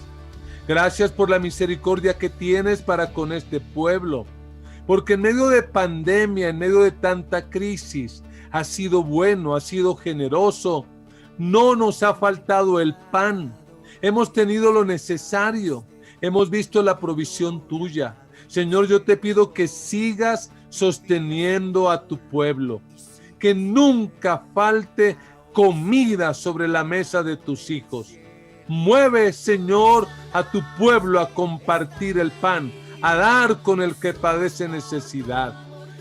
Gracias por la misericordia que tienes para con este pueblo. Porque en medio de pandemia, en medio de tanta crisis, has sido bueno, has sido generoso. No nos ha faltado el pan. Hemos tenido lo necesario. Hemos visto la provisión tuya. Señor, yo te pido que sigas sosteniendo a tu pueblo, que nunca falte comida sobre la mesa de tus hijos. Mueve, Señor, a tu pueblo a compartir el pan, a dar con el que padece necesidad.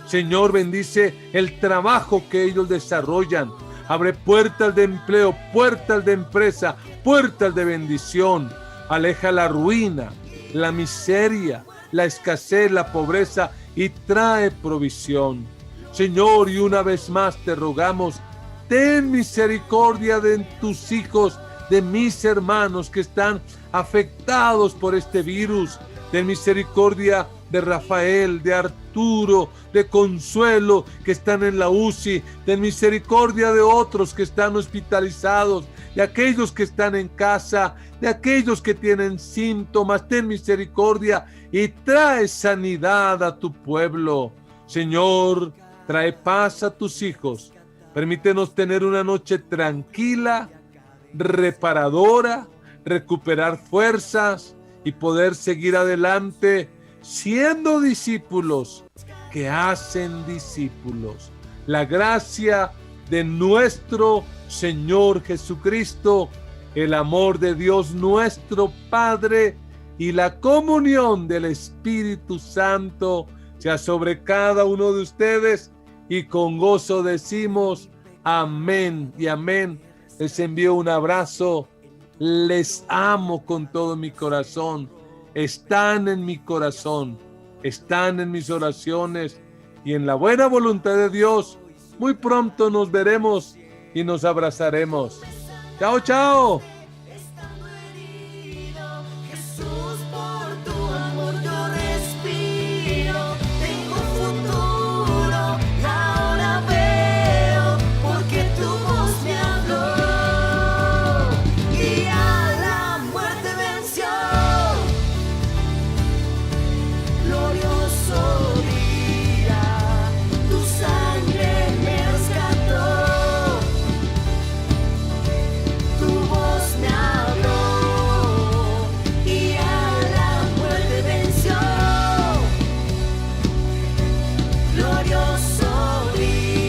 Señor, bendice el trabajo que ellos desarrollan. Abre puertas de empleo, puertas de empresa, puertas de bendición. Aleja la ruina, la miseria, la escasez, la pobreza y trae provisión. Señor, y una vez más te rogamos, ten misericordia de tus hijos, de mis hermanos que están afectados por este virus. Ten misericordia de Rafael, de Arturo, de Consuelo, que están en la UCI. Ten misericordia de otros que están hospitalizados, de aquellos que están en casa, de aquellos que tienen síntomas. Ten misericordia y trae sanidad a tu pueblo. Señor, trae paz a tus hijos. Permítenos tener una noche tranquila, reparadora, recuperar fuerzas y poder seguir adelante siendo discípulos que hacen discípulos. La gracia de nuestro Señor Jesucristo, el amor de Dios nuestro Padre y la comunión del Espíritu Santo sea sobre cada uno de ustedes, y con gozo decimos amén y amén. Les envío un abrazo, les amo con todo mi corazón, están en mi corazón, están en mis oraciones, y en la buena voluntad de Dios, muy pronto nos veremos y nos abrazaremos. Chao, chao. Glorioso día, tu sangre me glorioso día.